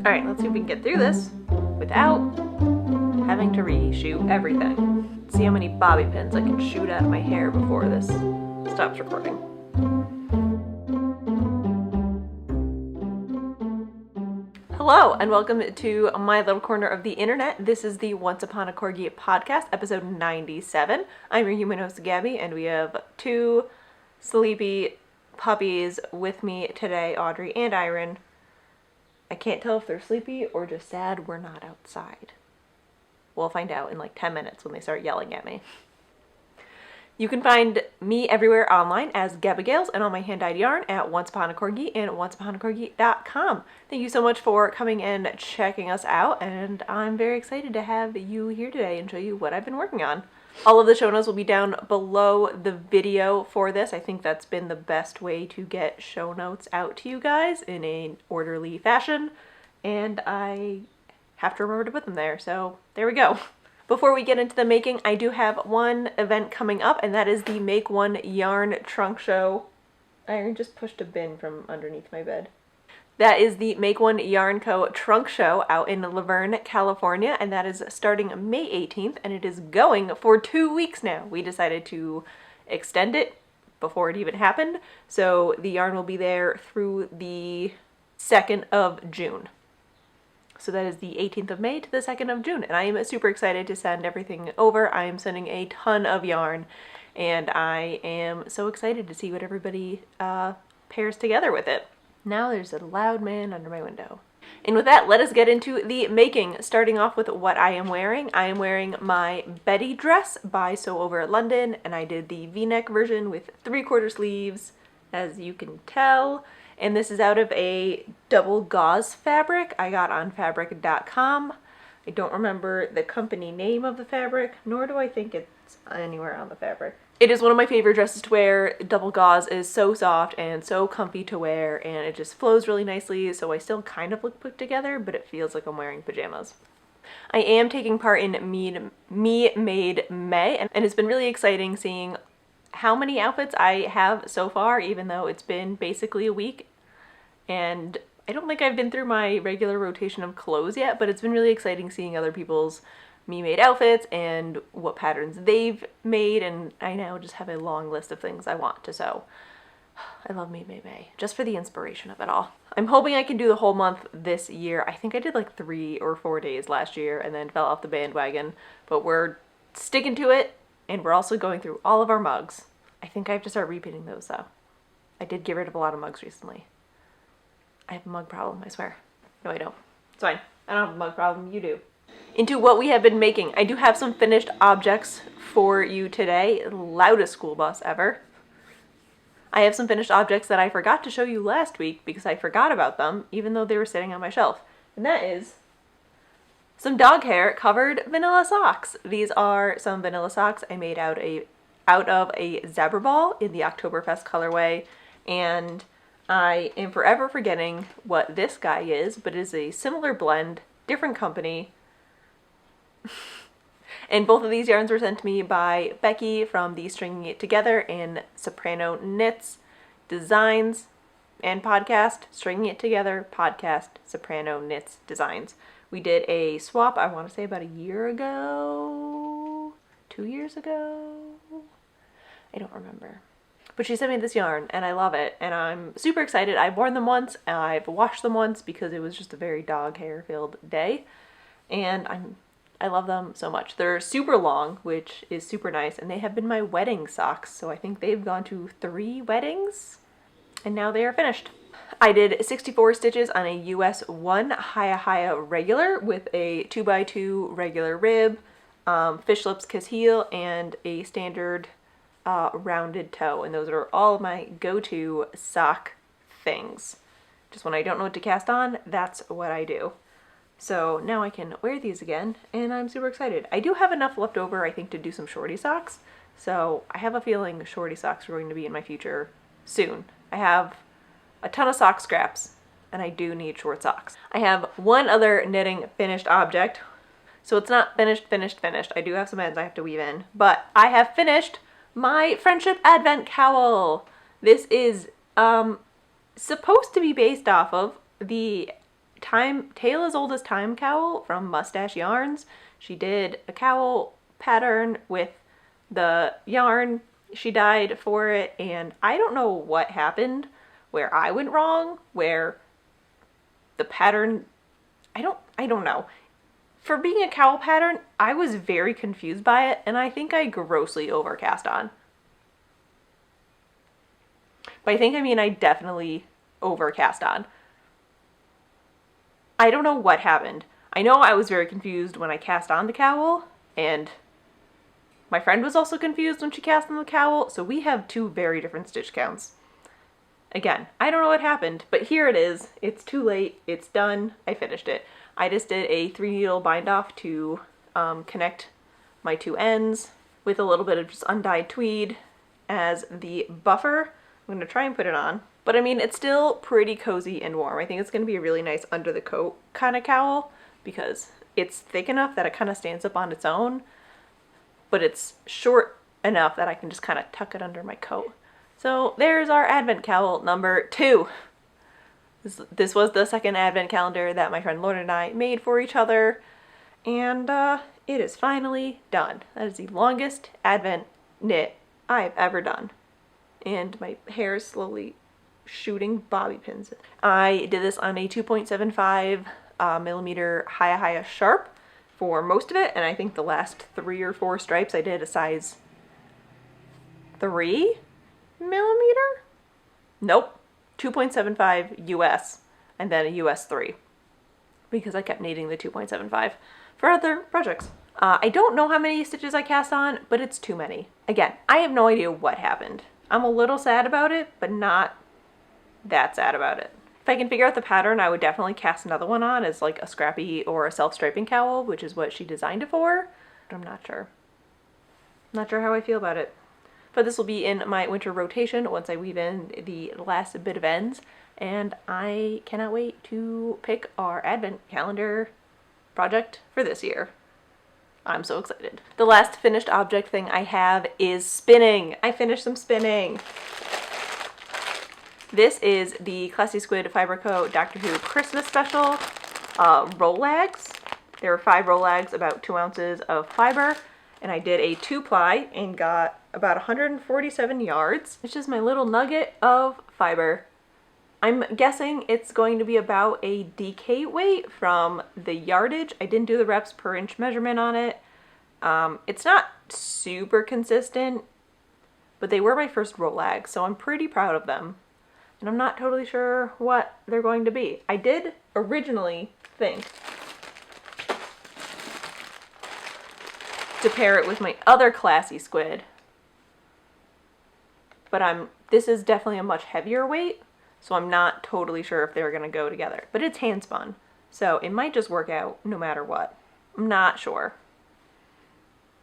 Alright, let's see if we can get through this without having to reshoot everything. See how many bobby pins I can shoot out of my hair before this stops recording. Hello, and welcome to my little corner of the internet. This is the Once Upon a Corgi podcast, episode 97. I'm your human host, Gabby, and we have two sleepy puppies with me today, Audrey and Iron. I can't tell if they're sleepy or just sad we're not outside. We'll find out in like 10 minutes when they start yelling at me. You can find me everywhere online as Gabby Gales and on my hand-dyed yarn at Once Upon a Corgi and onceuponacorgi.com. Thank you so much for coming and checking us out, and I'm very excited to have you here today and show you what I've been working on. All of the show notes will be down below the video for this. I think that's been the best way to get show notes out to you guys in an orderly fashion, and I have to remember to put them there, so there we go. Before we get into the making, I do have one event coming up, and that is the Make One Yarn Trunk Show. Iron just pushed a bin from underneath my bed. That is the Make One Yarn Co. Trunk Show out in Verne, California, and that is starting May 18th, and it is going for 2 weeks now. We decided to extend it before it even happened, so the yarn will be there through the 2nd of June. So that is the 18th of May to the 2nd of June, and I am super excited to send everything over. I am sending a ton of yarn, and I am so excited to see what everybody pairs together with it. Now there's a loud man under my window. And with that, let us get into the making, starting off with what I am wearing. I am wearing my Betty dress by Sew Over London, and I did the V-neck version with 3/4 sleeves, as you can tell. And this is out of a double gauze fabric I got on fabric.com. I don't remember the company name of the fabric, nor do I think it's anywhere on the fabric. It is one of my favorite dresses to wear. Double gauze is so soft and so comfy to wear, and it just flows really nicely, so I still kind of look put together, but it feels like I'm wearing pajamas. I am taking part in Me Made May, and it's been really exciting seeing how many outfits I have so far, even though it's been basically a week. And I don't think I've been through my regular rotation of clothes yet, but it's been really exciting seeing other people's me-made outfits and what patterns they've made, and I now just have a long list of things I want to sew. I love Me Made May, just for the inspiration of it all. I'm hoping I can do the whole month this year. I think I did like 3 or 4 days last year and then fell off the bandwagon, but we're sticking to it, and we're also going through all of our mugs. I think I have to start repeating those though. I did get rid of a lot of mugs recently. I have a mug problem, I swear. No, I don't. It's fine. I don't have a mug problem, you do. Into what we have been making. I do have some finished objects for you today. Loudest school bus ever. I have some finished objects that I forgot to show you last week because I forgot about them, even though they were sitting on my shelf. And that is some dog hair covered vanilla socks. These are some vanilla socks I made out of a zebra ball in the Oktoberfest colorway, and I am forever forgetting what this guy is, but it is a similar blend, different company. And both of these yarns were sent to me by Becky from the Stringing It Together and Soprano Knits Designs and podcast. Stringing It Together podcast, Soprano Knits Designs. We did a swap, I want to say about a year ago, 2 years ago. I don't remember. But she sent me this yarn, and I love it, and I'm super excited. I've worn them once, and I've washed them once because it was just a very dog hair filled day, and I love them so much. They're super long, which is super nice, and they have been my wedding socks, so I think they've gone to 3 weddings, and now they are finished. I did 64 stitches on a US 1 Haya regular with a 2x2 regular rib, fish lips kiss heel, and a standard rounded toe, and those are all of my go-to sock things. Just when I don't know what to cast on, that's what I do. So now I can wear these again, and I'm super excited. I do have enough left over, I think, to do some shorty socks, so I have a feeling shorty socks are going to be in my future soon. I have a ton of sock scraps, and I do need short socks. I have one other knitting finished object, so it's not finished. I do have some ends I have to weave in, but I have finished my Friendship Advent Cowl. This is supposed to be based off of the Tale as Old as Time cowl from Mustache Yarns. She did a cowl pattern with the yarn. She dyed for it, and I don't know what happened, where I went wrong, where the pattern, I don't know. For being a cowl pattern, I was very confused by it, and I think I grossly overcast on. By I think I mean I definitely overcast on. I don't know what happened. I know I was very confused when I cast on the cowl, and my friend was also confused when she cast on the cowl, so we have two very different stitch counts. Again, I don't know what happened, but here it is. It's too late. It's done. I finished it. I just did a 3-needle bind off to connect my two ends with a little bit of just undyed tweed as the buffer. I'm going to try and put it on. But I mean, it's still pretty cozy and warm. I think it's going to be a really nice under the coat kind of cowl because it's thick enough that it kind of stands up on its own, but it's short enough that I can just kind of tuck it under my coat. So there's our advent cowl number 2. This was the second advent calendar that my friend Lauren and I made for each other, and it is finally done. That is the longest advent knit I've ever done. And my hair is slowly shooting bobby pins. I did this on a 2.75 millimeter Haya sharp for most of it, and I think the last 3 or 4 stripes I did a size 3 millimeter? Nope. 2.75 US and then a US 3 because I kept needing the 2.75 for other projects. I don't know how many stitches I cast on, but it's too many. Again, I have no idea what happened. I'm a little sad about it, but not that sad about it. If I can figure out the pattern, I would definitely cast another one on as like a scrappy or a self-striping cowl, which is what she designed it for, but I'm not sure. Not sure how I feel about it. But this will be in my winter rotation once I weave in the last bit of ends, and I cannot wait to pick our advent calendar project for this year. I'm so excited. The last finished object thing I have is spinning. I finished some spinning. This is the Classy Squid Fiber Co. Doctor Who Christmas Special Rolags. There were 5 Rolags, about 2 ounces of fiber, and I did a 2-ply and got about 147 yards. It's just my little nugget of fiber. I'm guessing it's going to be about a DK weight from the yardage. I didn't do the reps per inch measurement on it. It's not super consistent, but they were my first Rolags, so I'm pretty proud of them. And I'm not totally sure what they're going to be. I did originally think to pair it with my other Classy Squid, but this is definitely a much heavier weight, so I'm not totally sure if they're going to go together. But it's hand spun, so it might just work out no matter what. I'm not sure.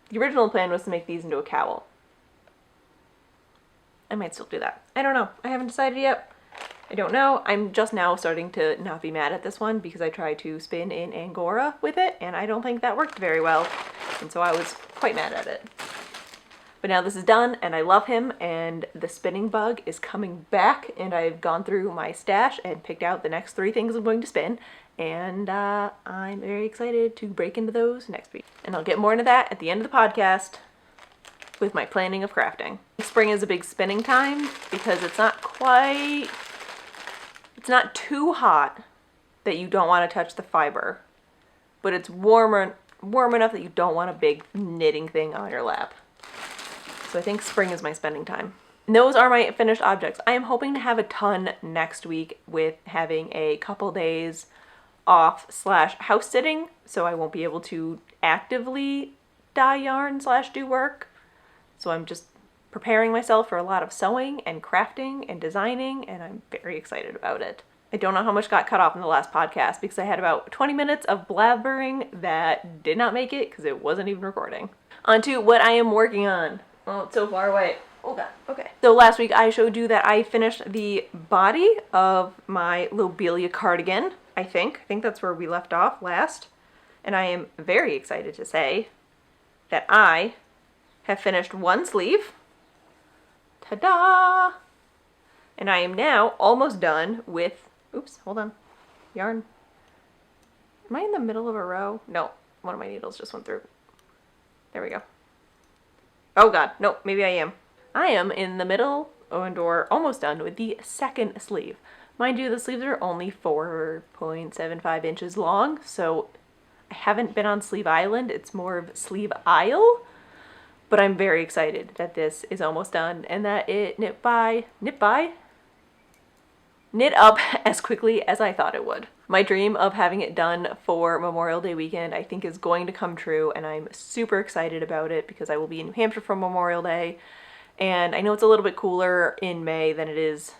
The original plan was to make these into a cowl. I might still do that. I don't know. I haven't decided yet. I don't know. I'm just now starting to not be mad at this one because I tried to spin in Angora with it, and I don't think that worked very well, and so I was quite mad at it. But now this is done, and I love him, and the spinning bug is coming back, and I've gone through my stash and picked out the next 3 things I'm going to spin, and I'm very excited to break into those next week. And I'll get more into that at the end of the podcast with my planning of crafting. Spring is a big spinning time because it's not too hot that you don't want to touch the fiber, but it's warm enough that you don't want a big knitting thing on your lap. So I think spring is my spending time. And those are my finished objects. I am hoping to have a ton next week with having a couple days off / house sitting, so I won't be able to actively dye yarn / do work. So I'm just preparing myself for a lot of sewing and crafting and designing, and I'm very excited about it. I don't know how much got cut off in the last podcast because I had about 20 minutes of blabbering that did not make it because it wasn't even recording. On to what I am working on. Oh, it's so far away. Oh god, okay. So last week I showed you that I finished the body of my Lobelia cardigan, I think. I think that's where we left off last. And I am very excited to say that I have finished one sleeve. Ta-da! And I am now almost done with, oops, hold on, yarn. Am I in the middle of a row? No, one of my needles just went through. There we go. Oh god, no, maybe I am. I am in the middle or almost done with the second sleeve. Mind you, the sleeves are only 4.75 inches long, so I haven't been on Sleeve Island. It's more of Sleeve Isle, but I'm very excited that this is almost done and that it knit up as quickly as I thought it would. My dream of having it done for Memorial Day weekend I think is going to come true, and I'm super excited about it because I will be in New Hampshire for Memorial Day, and I know it's a little bit cooler in May than it is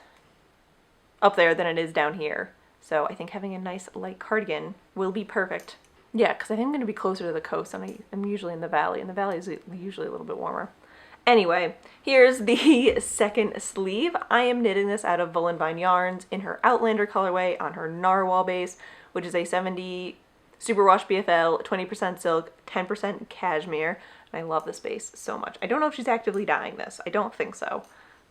up there than it is down here. So I think having a nice light cardigan will be perfect. Yeah, because I think I'm going to be closer to the coast, and I'm usually in the valley, and the valley is usually a little bit warmer. Anyway, here's the second sleeve. I am knitting this out of Woolen Vine Yarns in her Outlander colorway on her Narwhal base, which is a 70 superwash BFL, 20% silk, 10% cashmere. And I love this base so much. I don't know if she's actively dyeing this. I don't think so,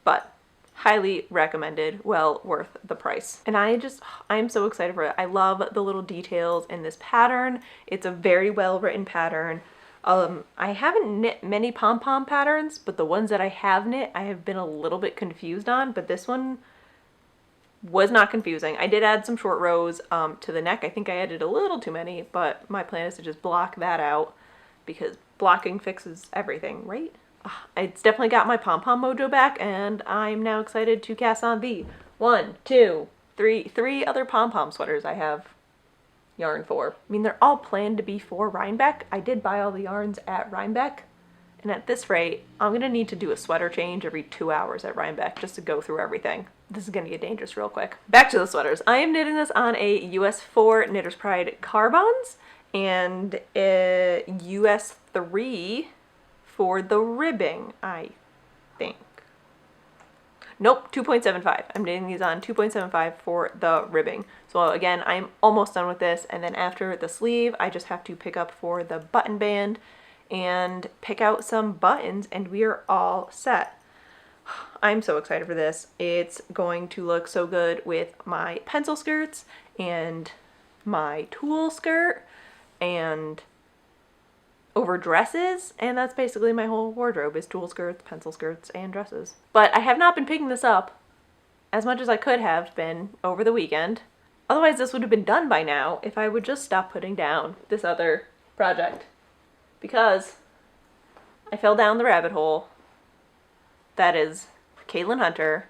but highly recommended, well worth the price. And I'm so excited for it. I love the little details in this pattern. It's a very well written pattern. I haven't knit many pom-pom patterns, but the ones that I have knit, I have been a little bit confused on, but this one was not confusing. I did add some short rows to the neck. I think I added a little too many, but my plan is to just block that out because blocking fixes everything, right? It's definitely got my pom-pom mojo back, and I'm now excited to cast on the three other pom-pom sweaters I have yarn for. I mean, they're all planned to be for Rhinebeck. I did buy all the yarns at Rhinebeck, and at this rate, I'm gonna need to do a sweater change every 2 hours at Rhinebeck just to go through everything. This is gonna get dangerous real quick. Back to the sweaters. I am knitting this on a US 4 Knitter's Pride Carbons and a US 3 for the ribbing, I think. Nope, 2.75. I'm knitting these on 2.75 for the ribbing. So again, I'm almost done with this, and then after the sleeve, I just have to pick up for the button band and pick out some buttons, and we are all set. I'm so excited for this. It's going to look so good with my pencil skirts and my tulle skirt and over dresses, and that's basically my whole wardrobe is tulle skirts, pencil skirts, and dresses. But I have not been picking this up as much as I could have been over the weekend. Otherwise, this would have been done by now if I would just stop putting down this other project. Because I fell down the rabbit hole that is Caitlin Hunter,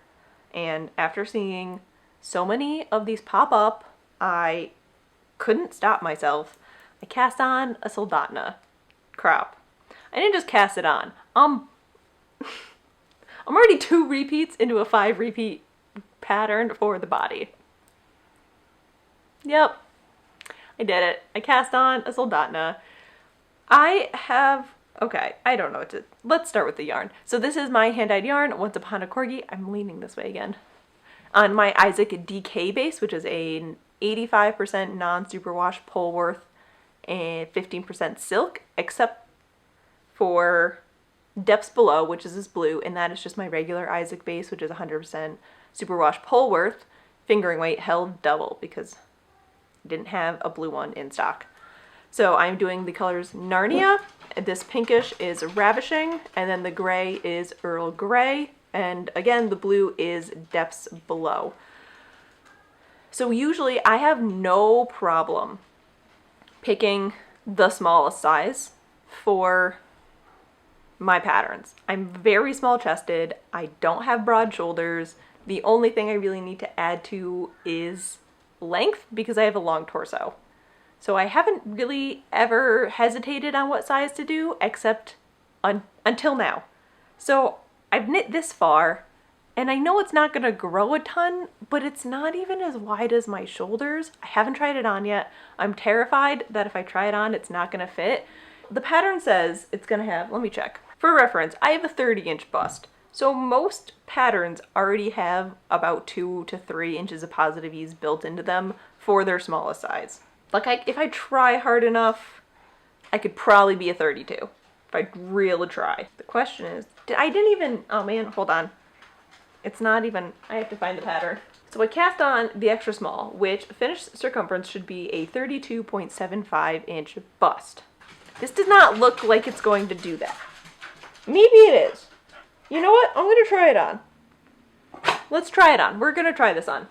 and after seeing so many of these pop up, I couldn't stop myself. I cast on a Soldotna Crop. I didn't just cast it on. I'm already 2 repeats into a 5 repeat pattern for the body. Yep, I did it. I cast on a Soldotna. Okay, I don't know what to, let's start with the yarn. So this is my hand-dyed yarn, Once Upon a Corgi. I'm leaning this way again. On my Isaac DK base, which is a 85% non-superwash Polworth and 15% silk, except for Depths Below, which is this blue, and that is just my regular Isaac base, which is 100% superwash Polworth, fingering weight held double because I didn't have a blue one in stock. So I'm doing the colors Narnia, this pinkish is Ravishing, and then the gray is Earl Grey, and again the blue is Depths Below. So usually I have no problem picking the smallest size for my patterns. I'm very small chested, I don't have broad shoulders. The only thing I really need to add to is length because I have a long torso. So I haven't really ever hesitated on what size to do except until now. So I've knit this far, and I know it's not gonna grow a ton, but it's not even as wide as my shoulders. I haven't tried it on yet. I'm terrified that if I try it on, it's not gonna fit. The pattern says it's gonna have, let me check. For reference, I have a 30-inch bust. So most patterns already have about 2 to 3 inches of positive ease built into them for their smallest size. Like if I try hard enough, I could probably be a 32 if I really try. The question is, oh man, hold on. It's not even, I have to find the pattern. So I cast on the extra small, which finished circumference should be a 32.75-inch bust. This does not look like it's going to do that. Maybe it is. You know what? I'm going to try it on. Let's try it on. We're going to try this on.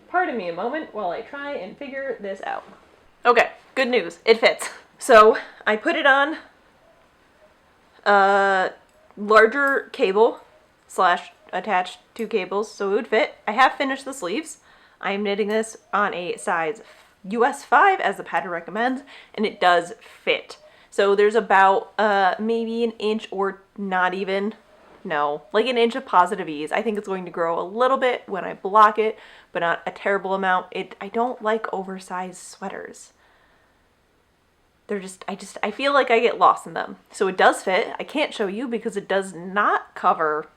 Pardon me a moment while I try and figure this out. Okay, good news. It fits. So I put it on a larger cable / attached 2 cables so it would fit. I have finished the sleeves. I'm knitting this on a size US 5 as the pattern recommends, and it does fit. So there's about maybe an inch or not even, no, like an inch of positive ease. I think it's going to grow a little bit when I block it, but not a terrible amount. I don't like oversized sweaters. They're I feel like I get lost in them. So it does fit. I can't show you because it does not cover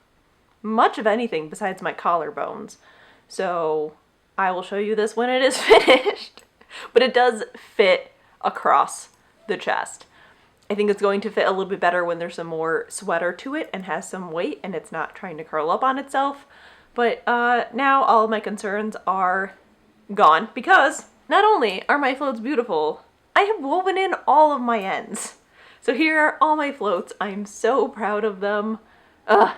much of anything besides my collarbones. So I will show you this when it is finished. But it does fit across the chest. I think it's going to fit a little bit better when there's some more sweater to it and has some weight and it's not trying to curl up on itself. But now all of my concerns are gone because not only are my floats beautiful, I have woven in all of my ends. So here are all my floats. I'm so proud of them. Ugh.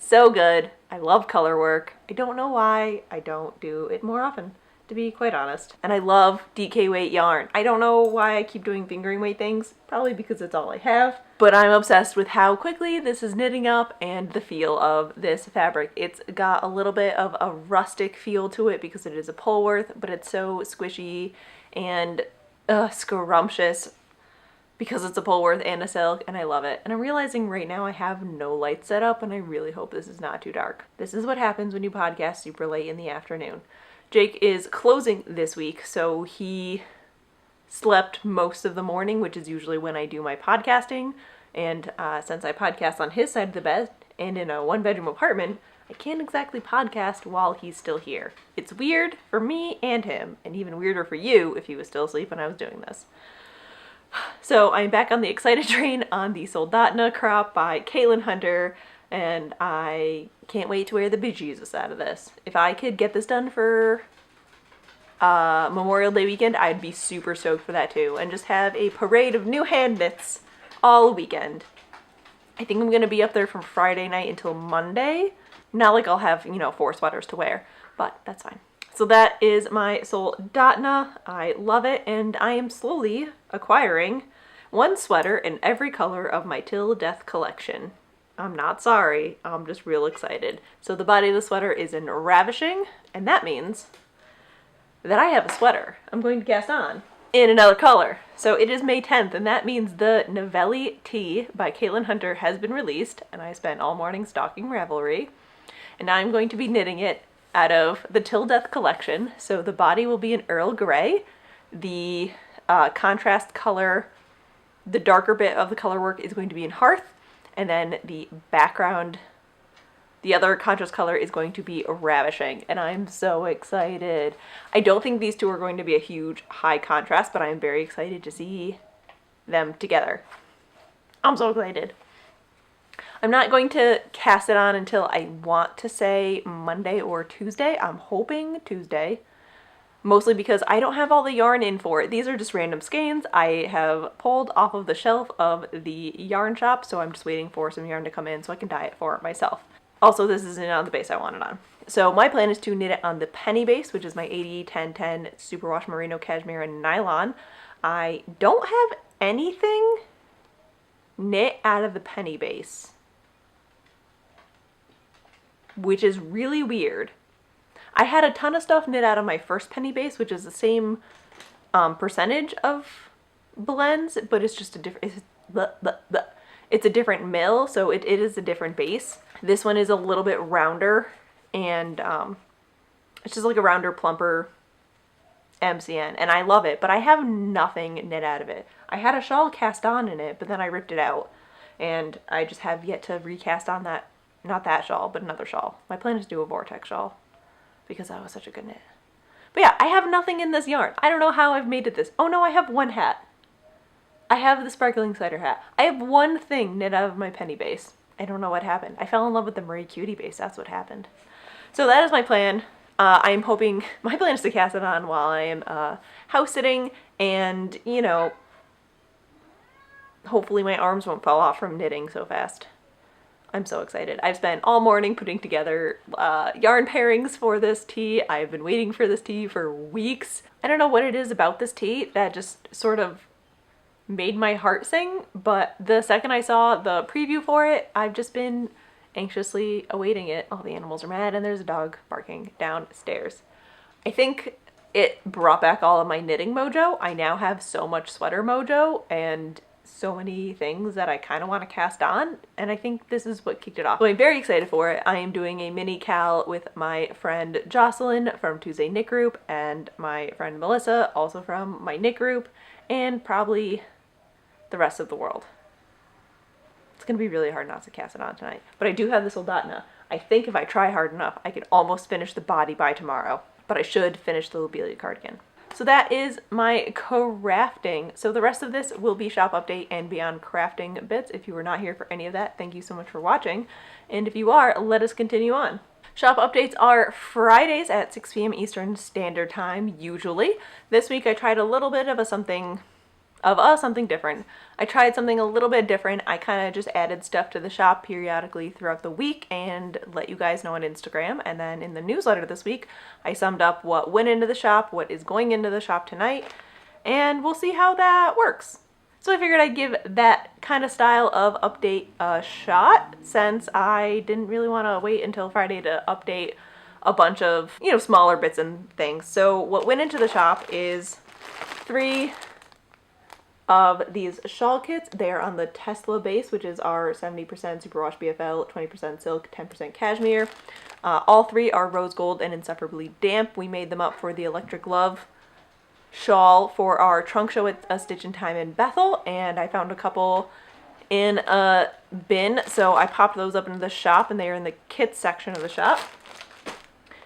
So good. I love color work. I don't know why I don't do it more often, to be quite honest. And I love DK weight yarn. I don't know why I keep doing fingering weight things, probably because it's all I have, but I'm obsessed with how quickly this is knitting up and the feel of this fabric. It's got a little bit of a rustic feel to it because it is a Polworth, but it's so squishy and scrumptious because it's a Polworth and a silk, and I love it. And I'm realizing right now I have no light set up, and I really hope this is not too dark. This is what happens when you podcast super late in the afternoon. Jake is closing this week, so he slept most of the morning, which is usually when I do my podcasting. And since I podcast on his side of the bed and in a one-bedroom apartment, I can't exactly podcast while he's still here. It's weird for me and him, and even weirder for you if he was still asleep when I was doing this. So I'm back on the excited train on the Soldotna Crop by Caitlin Hunter, and I can't wait to wear the bejesus out of this. If I could get this done for Memorial Day weekend, I'd be super stoked for that too, and just have a parade of new hand knits all weekend. I think I'm going to be up there from Friday night until Monday. Not like I'll have, 4 sweaters to wear, but that's fine. So that is my Soldotna. I love it, and I am slowly acquiring one sweater in every color of my Till Death collection. I'm not sorry, I'm just real excited. So the body of the sweater is in Ravishing, and that means that I have a sweater I'm going to cast on in another color. So it is May 10th, and that means the Navelli Tee by Caitlin Hunter has been released, and I spent all morning stalking Ravelry, and now I'm going to be knitting it out of the Till Death collection. So the body will be in Earl Grey. The contrast color, the darker bit of the color work is going to be in Hearth, and then the background, the other contrast color is going to be Ravishing, and I'm so excited. I don't think these two are going to be a huge high contrast, but I'm very excited to see them together. I'm so excited. I'm not going to cast it on until I want to say Monday or Tuesday. I'm hoping Tuesday, mostly because I don't have all the yarn in for it. These are just random skeins I have pulled off of the shelf of the yarn shop, so I'm just waiting for some yarn to come in so I can dye it for it myself. Also, this isn't on the base I want it on. So my plan is to knit it on the penny base, which is my 80-10-10 superwash merino cashmere and nylon. I don't have anything knit out of the penny base, which is really weird. I had a ton of stuff knit out of my first penny base, which is the same percentage of blends, but it's just a different, it's a different mill, so it is a different base. This one is a little bit rounder, and it's just like a rounder, plumper MCN, and I love it, but I have nothing knit out of it. I had a shawl cast on in it, but then I ripped it out, and I just have yet to recast on that. Not that shawl, but another shawl. My plan is to do a vortex shawl because that was such a good knit. But yeah, I have nothing in this yarn. I don't know how I've made it this. Oh no, I have one hat. I have the sparkling cider hat. I have one thing knit out of my penny base. I don't know what happened. I fell in love with the Marie Cutie base. That's what happened. So that is my plan. I'm hoping, my plan is to cast it on while I am house sitting, and, you know, hopefully my arms won't fall off from knitting so fast. I'm so excited. I've spent all morning putting together yarn pairings for this tee. I've been waiting for this tee for weeks. I don't know what it is about this tee that just sort of made my heart sing, but the second I saw the preview for it, I've just been anxiously awaiting it. All the animals are mad and there's a dog barking downstairs. I think it brought back all of my knitting mojo. I now have so much sweater mojo and so many things that I kind of want to cast on, and I think this is what kicked it off. So I'm very excited for it. I am doing a mini cowl with my friend Jocelyn from Tuesday Knit Group and my friend Melissa, also from my knit group, and probably the rest of the world. It's gonna be really hard not to cast it on tonight, but I do have the Soldotna. I think if I try hard enough, I can almost finish the body by tomorrow, but I should finish the Lobelia Cardigan. So that is my crafting. So the rest of this will be shop update and beyond crafting bits. If you were not here for any of that, thank you so much for watching. And if you are, let us continue on. Shop updates are Fridays at 6 p.m. Eastern Standard Time, usually. This week I tried a little bit of something different. I tried something a little bit different. I kind of just added stuff to the shop periodically throughout the week and let you guys know on Instagram. And then in the newsletter this week, I summed up what went into the shop, what is going into the shop tonight, and we'll see how that works. So I figured I'd give that kind of style of update a shot, since I didn't really want to wait until Friday to update a bunch of, you know, smaller bits and things. So what went into the shop is 3 of these shawl kits. They are on the Tesla base, which is our 70% superwash BFL, 20% silk, 10% cashmere. All 3 are rose gold and insufferably damp. We made them up for the Electric Love shawl for our trunk show at A Stitch in Time in Bethel, and I found a couple in a bin, so I popped those up into the shop, and they are in the kits section of the shop.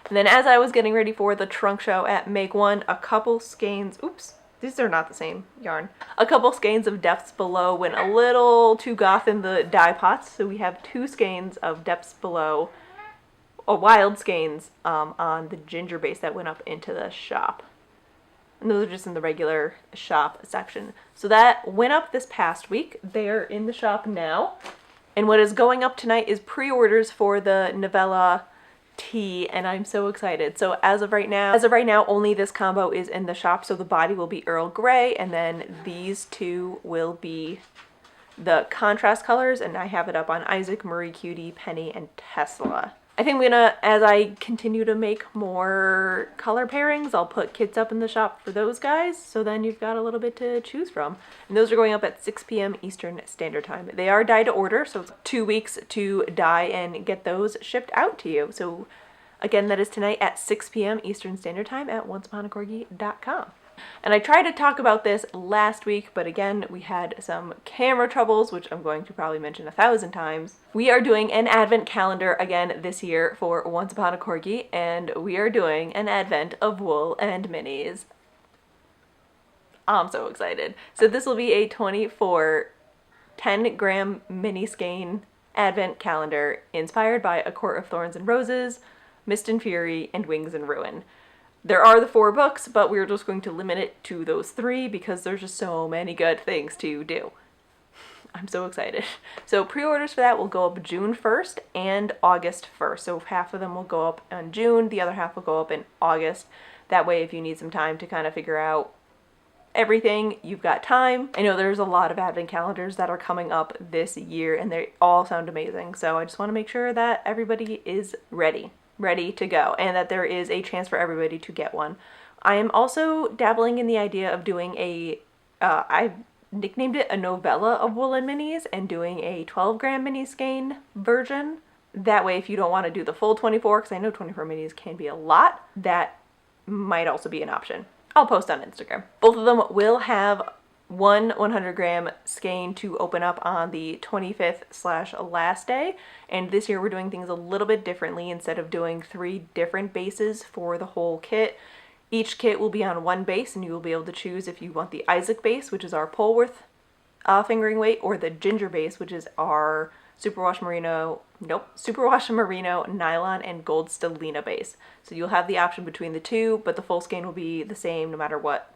And then as I was getting ready for the trunk show at Make One, a couple skeins, oops, these are not the same yarn. A couple skeins of Depths Below went a little too goth in the dye pots, so we have 2 skeins of Depths Below, wild skeins, on the ginger base that went up into the shop. And those are just in the regular shop section. So that went up this past week. They're in the shop now. And what is going up tonight is pre-orders for the Navelli Tee, and I'm so excited. So as of right now, only this combo is in the shop. So the body will be Earl Grey, and then these 2 will be the contrast colors, and I have it up on Isaac, Marie Cutie, Penny, and Tesla. I think I'm gonna, as I continue to make more color pairings, I'll put kits up in the shop for those guys, so then you've got a little bit to choose from. And those are going up at 6 p.m. Eastern Standard Time. They are dye to order, so it's 2 weeks to dye and get those shipped out to you. So again, that is tonight at 6 p.m. Eastern Standard Time at onceuponacorgi.com. And I tried to talk about this last week, but again, we had some camera troubles, which I'm going to probably mention 1,000 times. We are doing an advent calendar again this year for Once Upon a Corgi, and we are doing an advent of wool and minis. I'm so excited. So this will be a 24 10-gram mini skein advent calendar inspired by A Court of Thorns and Roses, Mist and Fury, and Wings and Ruin. There are the 4 books, but we're just going to limit it to those 3 because there's just so many good things to do. I'm so excited. So pre-orders for that will go up June 1st and August 1st. So half of them will go up in June, the other half will go up in August. That way, if you need some time to kind of figure out everything, you've got time. I know there's a lot of advent calendars that are coming up this year, and they all sound amazing. So I just want to make sure that everybody is ready to go, and that there is a chance for everybody to get one. I am also dabbling in the idea of doing I've nicknamed it a novella of woolen minis, and doing a 12-gram mini skein version. That way, if you don't want to do the full 24, because I know 24 minis can be a lot, that might also be an option. I'll post on Instagram. Both of them will have one 100-gram skein to open up on the 25th/last day, and this year we're doing things a little bit differently. Instead of doing 3 different bases for the whole kit, each kit will be on 1 base, and you will be able to choose if you want the Isaac base, which is our Polworth fingering weight, or the Ginger base, which is our superwash merino, nylon, and gold stellina base. So you'll have the option between the two, but the full skein will be the same no matter what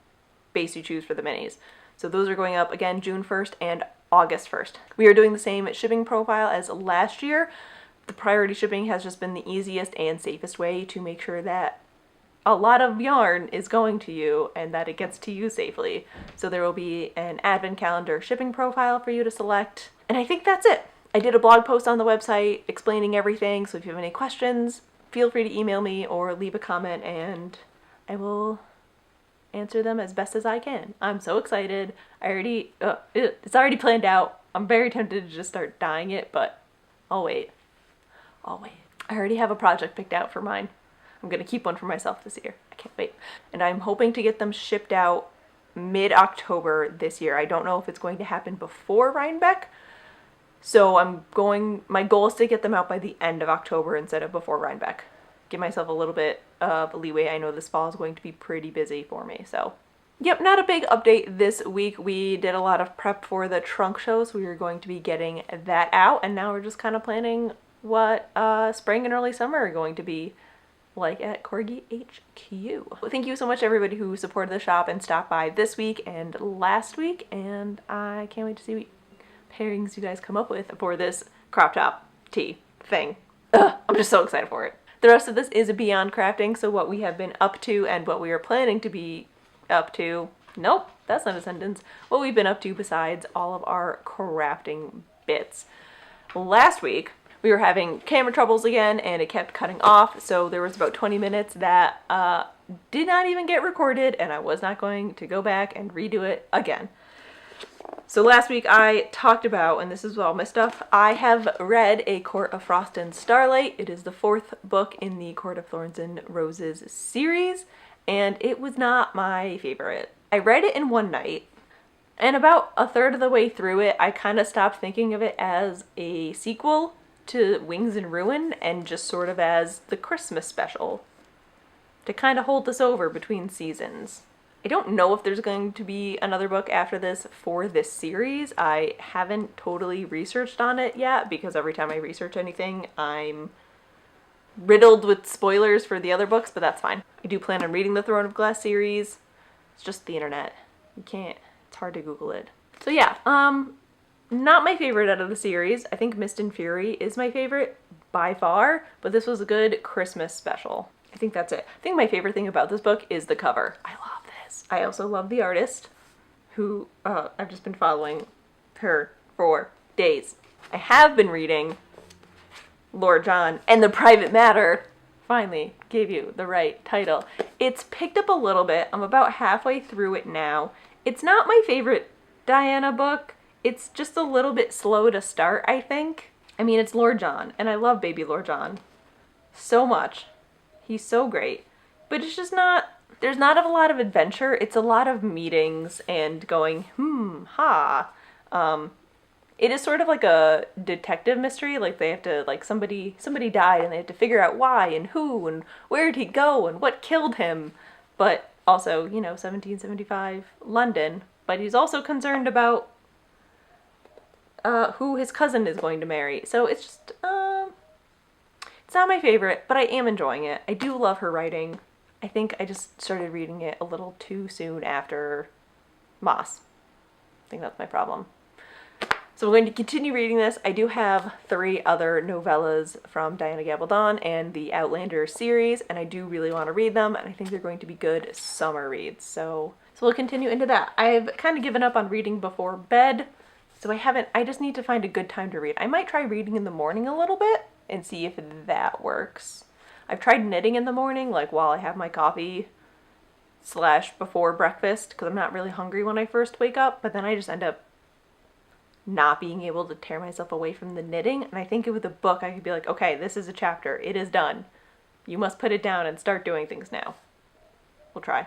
base you choose for the minis. So those are going up again June 1st and August 1st. We are doing the same shipping profile as last year. The priority shipping has just been the easiest and safest way to make sure that a lot of yarn is going to you and that it gets to you safely. So there will be an advent calendar shipping profile for you to select. And I think that's it. I did a blog post on the website explaining everything, so if you have any questions, feel free to email me or leave a comment and I will answer them as best as I can. I'm so excited. It's already planned out. I'm very tempted to just start dyeing it, but I'll wait. I already have a project picked out for mine. I'm gonna keep one for myself this year. I can't wait. And I'm hoping to get them shipped out mid-October this year. I don't know if it's going to happen before Rhinebeck. So my goal is to get them out by the end of October instead of before Rhinebeck. Give myself a little bit of leeway. I know this fall is going to be pretty busy for me, so. Yep, not a big update this week. We did a lot of prep for the trunk show, so we were going to be getting that out, and now we're just kind of planning what spring and early summer are going to be like at Corgi HQ. Thank you so much everybody who supported the shop and stopped by this week and last week, and I can't wait to see what pairings you guys come up with for this crop top tee thing. I'm just so excited for it. The rest of this is beyond crafting, so what we have been up to and what we are planning to be up to. Nope, that's not a sentence. What we've been up to besides all of our crafting bits. Last week, we were having camera troubles again and it kept cutting off, so there was about 20 minutes that did not even get recorded and I was not going to go back and redo it again. So last week I talked about, and this is all my stuff, I have read A Court of Frost and Starlight. It is the 4th book in the Court of Thorns and Roses series, and it was not my favorite. I read it in one night, and about a third of the way through it, I kind of stopped thinking of it as a sequel to Wings and Ruin and just sort of as the Christmas special to kind of hold us over between seasons. I don't know if there's going to be another book after this for this series. I haven't totally researched on it yet because every time I research anything, I'm riddled with spoilers for the other books, but that's fine. I do plan on reading the Throne of Glass series. It's just the internet. You can't, it's hard to Google it. So yeah, not my favorite out of the series. I think Mist and Fury is my favorite by far, but this was a good Christmas special. I think that's it. I think my favorite thing about this book is the cover. I love this. I also love the artist who I've just been following her for days. I have been reading Lord John and the Private Matter. Finally gave you the right title. It's picked up a little bit. I'm about halfway through it now. It's not my favorite Diana book. It's just a little bit slow to start, I think. I mean, it's Lord John, and I love baby Lord John so much. He's so great. But it's just not, there's not a lot of adventure. It's a lot of meetings and going, it is sort of like a detective mystery. Like they have to, like somebody died and they have to figure out why and who and where did he go and what killed him. But also, 1775 London. But he's also concerned about who his cousin is going to marry. So it's just, it's not my favorite, but I am enjoying it. I do love her writing. I think I just started reading it a little too soon after Moss. I think that's my problem. So I'm going to continue reading this. I do have 3 other novellas from Diana Gabaldon and the Outlander series, and I do really want to read them, and I think they're going to be good summer reads. So we'll continue into that. I've kind of given up on reading before bed, so I just need to find a good time to read. I might try reading in the morning a little bit and see if that works. I've tried knitting in the morning, like while I have my coffee / before breakfast, because I'm not really hungry when I first wake up, but then I just end up not being able to tear myself away from the knitting. And I think with a book, I could be like, okay, this is a chapter. It is done. You must put it down and start doing things now. We'll try.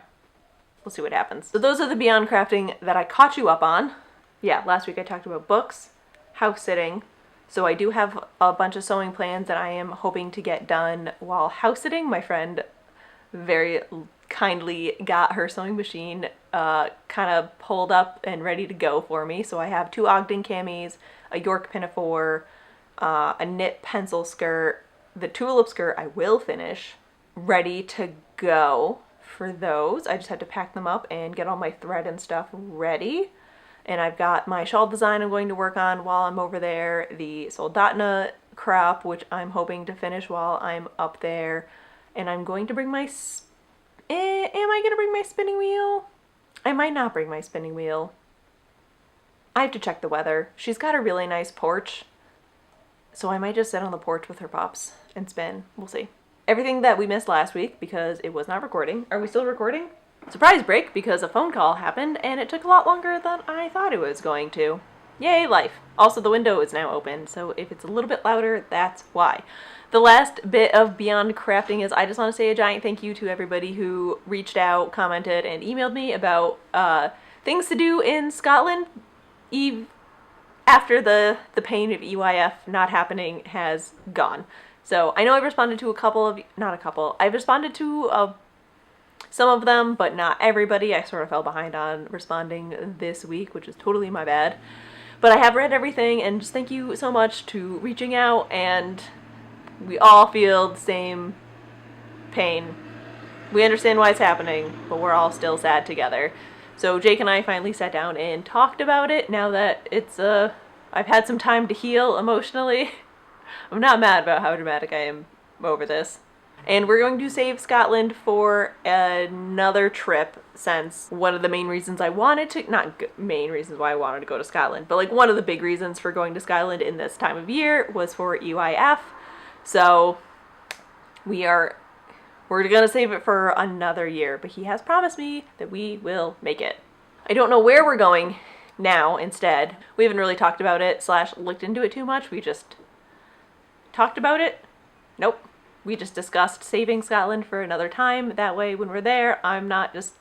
We'll see what happens. So those are the Beyond Crafting that I caught you up on. Yeah, last week I talked about books, house sitting. So I do have a bunch of sewing plans that I am hoping to get done while house sitting. My friend very kindly got her sewing machine kind of pulled up and ready to go for me. So I have 2 Ogden camis, a York pinafore, a knit pencil skirt. The tulip skirt I will finish, ready to go for those. I just had to pack them up and get all my thread and stuff ready. And I've got my shawl design I'm going to work on while I'm over there, the Soldotna Crop, which I'm hoping to finish while I'm up there. And I'm going to bring my... am I going to bring my spinning wheel? I might not bring my spinning wheel. I have to check the weather. She's got a really nice porch, so I might just sit on the porch with her pups and spin. We'll see. Everything that we missed last week because it was not recording. Are we still recording? Surprise break because a phone call happened and it took a lot longer than I thought it was going to. Yay, life. Also, the window is now open, so if it's a little bit louder, that's why. The last bit of Beyond Crafting is I just want to say a giant thank you to everybody who reached out, commented, and emailed me about things to do in Scotland after the pain of EYF not happening has gone. So I know I've responded to I've responded to some of them, but not everybody. I sort of fell behind on responding this week, which is totally my bad. But I have read everything, and just thank you so much to reaching out, and we all feel the same pain. We understand why it's happening, but we're all still sad together. So Jake and I finally sat down and talked about it now that it's I've had some time to heal emotionally. I'm not mad about how dramatic I am over this. And we're going to save Scotland for another trip, since one of the main reasons I wanted to, main reasons why I wanted to go to Scotland, but like one of the big reasons for going to Scotland in this time of year was for EYF. So we're gonna save it for another year, but he has promised me that we will make it. I don't know where we're going now instead. We haven't really talked about it / looked into it too much. We just talked about it. Nope. We just discussed saving Scotland for another time. That way when we're there, I'm not just,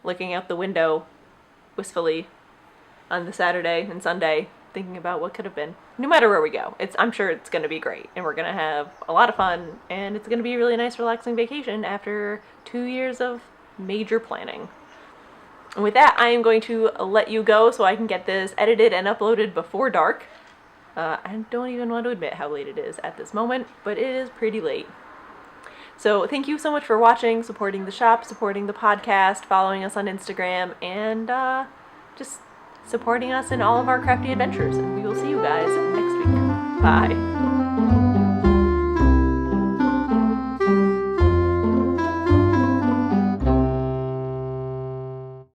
looking out the window wistfully on the Saturday and Sunday thinking about what could have been. No matter where we go, I'm sure it's going to be great, and we're going to have a lot of fun, and it's going to be a really nice, relaxing vacation after 2 years of major planning. And with that, I am going to let you go so I can get this edited and uploaded before dark. I don't even want to admit how late it is at this moment, but it is pretty late. So thank you so much for watching, supporting the shop, supporting the podcast, following us on Instagram, and just supporting us in all of our crafty adventures. And we will see you guys next week. Bye.